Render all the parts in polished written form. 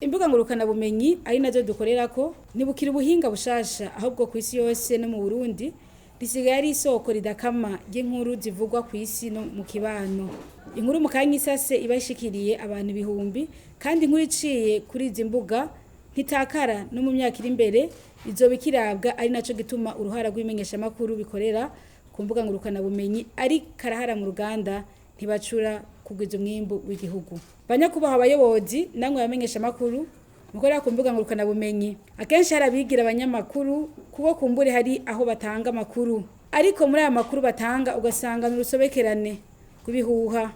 Imbuga ngurukana bumenyi ari nazo dukorerako nibukira ubuhinga bushasha ahubwo kw'isi yose no mu Burundi risigaye ari isoko ridakama ry'inkuru zivugwa kw'isi no mu kibano. Inkuru mu kanyisase ibashikiriye abantu ibihumbi kandi inkuru iciye kuri izi mbuga ntitakara no mu myaka iri imbere izobikirabwa ari naco gituma uruhara rw'imenyesha makuru bikorera ku mbuga ngurukana bumenyi ari karahara mu ruganda ntibacura kugwiza umwimbu w'igihugu. Banyakubaha abayobozi namwe bamenyesha makuru mukorera ku mbuga ngurukana bumenyi akenshi harabigira abanyamakuru kuko kumbure hari aho batanga makuru ariko muri aya makuru batanga ugasanga n'urusobekerane kubihuha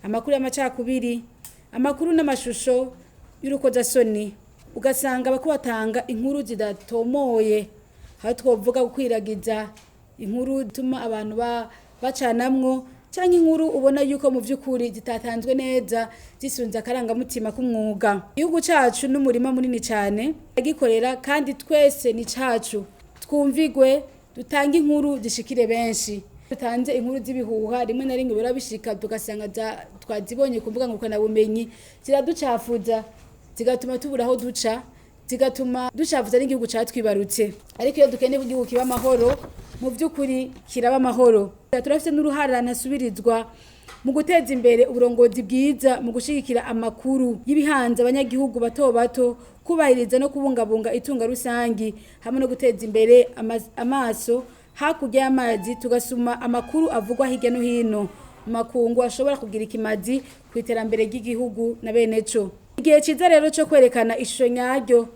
amakuru y'amacakubiri amakuru n'amashusho y'urukozasoni ugasanga bakubatanga inkuru zidatomoye aho twovuga gukwiragiza inkuru tuma abantu bacanamwo canke inkuru ubona yuko mu vy'ukuri zitatanzwe neza zisunze akarangamutima k'umwuga. Igihugu cacu n'umurima munini cane agikorera kandi twese ni cacu twumvigwe dutanga inkuru zishikire benshi. Dutanze inkuru z'ibihuha rimwe na rimwe birabishika tugasanga twazibonye ku mbuga ngurukana bumenyi ziraducafuza zigatuma tubura aho duca zigatuma ducafuza n'igihugu catwibarutse. Ariko iyo dukeneye igihugu kiba amahoro mu vy'ukuri kiraba amahoro. Turafite n'uruhara nasubirizwa mu guteza imbere uburongozi bwiza mu gushigikira amakuru y'ibihanze abanyagihugu bato bato kubahiriza no kubungabunga itunga rusangi hamwe no guteza imbere amaso hakurya y'amazi tugasuma amakuru avugwa hirya no hino makungu ashobora kugira ikimazi ku iterambere ry'igihugu na bene co. Igihe ciza rero cyo kwerekana ishusho nyaryo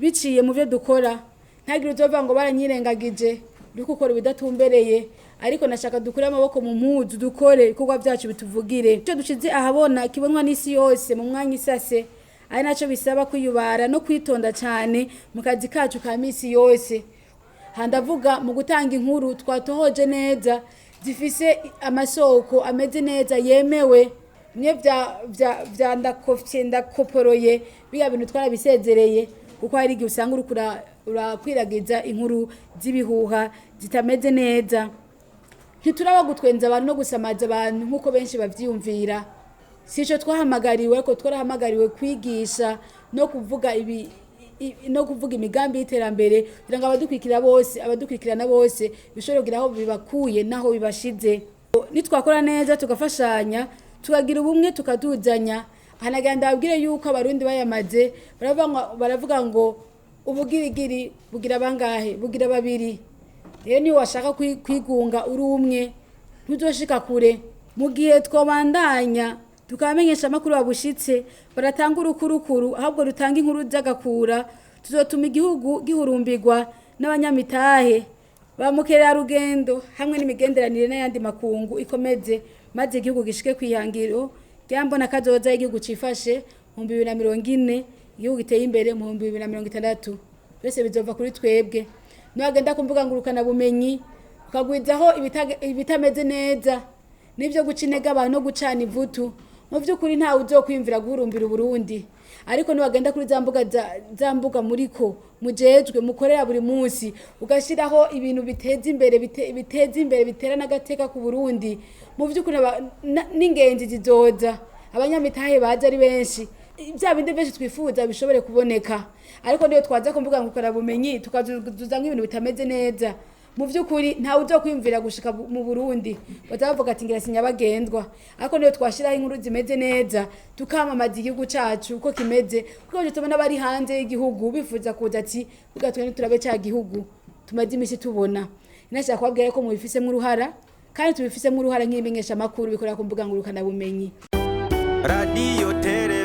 biciye mu byo dukora ntagira uzova ngo baranyirengagije dukukora ibidatumbereye ariko nashaka dukure amaboko mu mpuzu dukore ibikorwa byacu bituvugire cyo dushize ahabona kibonwa n'isi yose mu mwanya isase ari naco bisaba kwiyubara no kwitonda cyane mu kazi kacu ka misi yose. Handavuga mu gutanga inkuru twatohoje neza zifise amasoko ameze neza yemewe mwe vya ndakoporoye biya bintu twarabisezereye kuko hari igihe usanga urakwiragiza inkuru z'ibihuha zitameze neza. Ntituraba gutwenza abantu no gusamaza abantu nkuko benshi bavyiyumvira. Sico twahamagariwe ko twarahamagariwe kwigisha no kuvuga imigambi y'iterambere kugira ngo abadukurikirana bose bishobora kugira aho bibakuye naho bibashize. Nitwakora neza tugafashanya tukagira ubumwe tukaduzanya hanaganda abwire yuko abarundi bayamaze baravuga ngo ubugirigiri bugira bangahe bugira babiri. Rero ni washaka kwigunga uri umwe ntuzoshika kure mu gihe twobandanya tukamenyesha makuru babushitse baratanga urukurukuru ahubwo rutanga inkuru zagakura tuzotuma igihugu gihurumbirwa n'abanyamitahe bamukerera rugendo hamwe n'imigenderanire n'ayandi makungu ikomeze maze igihugu gishike kwihangiro ryambona kazoza igihugu cifashe mu 2040 igihugu giteye imbere mu 2060 byose bizova kuri twebwe. Nwagenda kumbuga ngurukana bumenyi ukagwizaho ibitameze neza nivyo gucinega abantu no gucana ivutu mu vy'ukuri nta uzokwimvira guhurumbira Burundi ariko nwagenda kuri zambuga muriko mujejwe mukorera buri munsi ugashiraho ibintu biteza imbere bitera nagateka ku Burundi mu vy'ukuri n'ingenzi zizoza abanyamitahe baza ari benshi bya bindi benshi twifuza bishobore kuboneka ariko niyo twaza kumbuga ngukora bumenyi tukazuza nk'ibintu bitameze neza mu vy'ukuri nta uzokwimvira gushika mu Burundi bazavuga ati ngira sinyabagendwa ariko niyo twashiraho inkuru zimeze neza tukamamaza igihugu cacu uko kimeze kuko je tubona bari hanze y'igihugu bifuza kuza ati ugatwe turabe ca gihugu tumaze imisi tubona. Nashaka kubabwira ko mubifisemo uruhara kandi tubifisemo uruhara nk'imenyesha makuru bikorera ku mbuga ngurukana bumenyi. Radio Tere